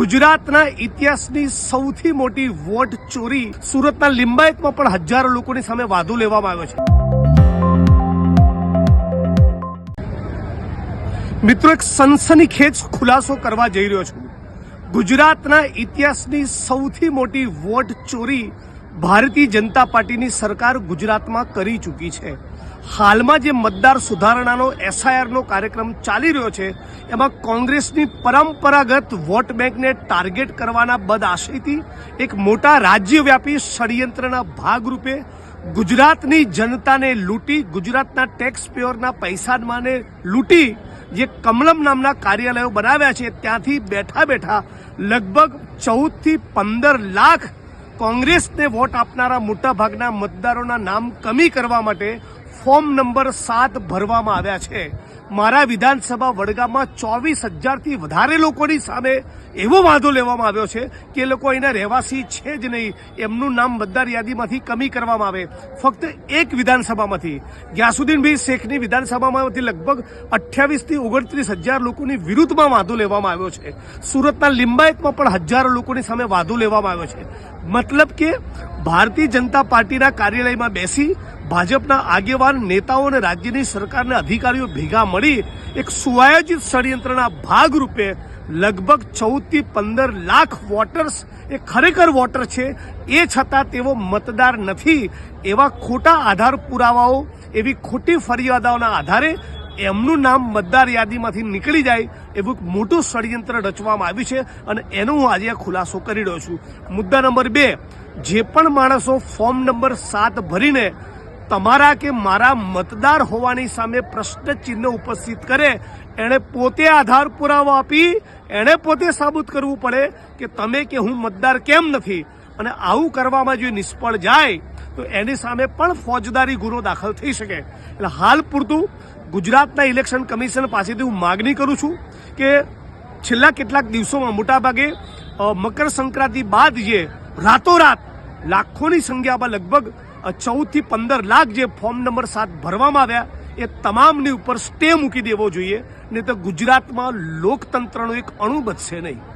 ગુજરાતના ઇતિહાસની સૌથી મોટી વોટ ચોરી સુરતના લિંબાયતમાં પણ હજારો લોકોની સામે વાંધો લેવામાં આવ્યો છે। મિત્રો, એક સનસનીખેજ ખુલાસો કરવા જઈ રહ્યો છું। ગુજરાતના ઇતિહાસની સૌથી મોટી વોટ ચોરી ભારતીય જનતા પાર્ટીની સરકાર ગુજરાતમાં કરી ચૂકી છે। હાલમાં જે મતદાર સુધારણાનો એસઆઈઆરનો કાર્યક્રમ ચાલી રહ્યો છે એમાં કોંગ્રેસની પરંપરાગત વોટ બેંકને ટાર્ગેટ કરવાના બદઆશયથી એક મોટા રાજ્યવ્યાપી ષડયંત્રના ભાગરૂપે ગુજરાતની જનતાને લૂંટી, ગુજરાતના ટેક્સ પેયરના પૈસાને લૂંટી જે કમલમ નામના કાર્યાલયો બનાવ્યા છે ત્યાંથી બેઠા બેઠા લગભગ 14 થી 15 લાખ કોંગ્રેસને વોટ આપનારા મોટાભાગના મતદારોના નામ કમી કરવા માટે ફોર્મ નંબર 7 ભરવામાં આવ્યા છે। મારા વિધાનસભા વડગામમાં 24,000થી વધારે લોકોની સામે એવો વાંધો લેવામાં આવ્યો છે કે એ લોકો અહીંના રહેવાસી છે જ નહીં, એમનું નામ મતદાર યાદીમાંથી કમી કરવામાં આવે। ફક્ત એક વિધાનસભામાંથી ગ્યાસુદ્દીનભાઈ શેખની વિધાનસભામાંથી લગભગ 28 થી 29,000 લોકોની વિરુદ્ધમાં વાંધો લેવામાં આવ્યો છે। સુરતના લિંબાયતમાં પણ હજારો લોકોની સામે વાંધો લેવામાં આવ્યો છે। મતલબ કે ભારતીય જનતા પાર્ટીના કાર્યાલયમાં બેસી ભાજપના આગેવાન નેતાઓ અને રાજ્યની સરકારના અધિકારીઓ ભેગા મળી એક સુઆયોજિત ષડયંત્રના ભાગરૂપે લગભગ 14 થી 15 લાખ વોટર્સ એ ખરેખર વોટર છે એ છતાં તેઓ મતદાર નથી એવા ખોટા આધાર પુરાવાઓ, એવી ખોટી ફરિયાદોના આધારે એમનું નામ મતદાર યાદીમાંથી નીકળી જાય એવું મોટું ષડયંત્ર રચવામાં આવ્યું છે અને એનો હું આજે ખુલાસો કરી રહ્યો છું। મુદ્દા નંબર 2, જે પણ માણસો ફોર્મ નંબર 7 ભરીને તમારા કે મારા મતદાર હોવાની સામે પ્રશ્ન ચિહ્ન ઉપસ્થિત કરે, એણે પોતે આધાર પુરાવો આપી એણે પોતે સાબિત કરવું પડે કે તમે કે હું મતદાર કેમ નથી, અને આવું કરવામાં જો નિષ્ફળ જાય તો એની સામે પણ ફોજદારી ગુનો દાખલ થઈ શકે। એટલે હાલ પૂરતું ગુજરાતના ઇલેક્શન કમિશન પાસેથી હું માગણી કરું છું કે છેલ્લા કેટલાક દિવસોમાં મોટાભાગે મકર સંક્રાંતિ બાદ જે રાતોરાત લાખોની સંખ્યામાં લગભગ 14 થી 15 લાખ જે ફોર્મ નંબર 7 ભરવામાં આવ્યા એ તમામની ઉપર સ્ટે મૂકી દેવો જોઈએ, નહીં તો ગુજરાતમાં લોકતંત્રનો એક અણુ બચશે નહીં।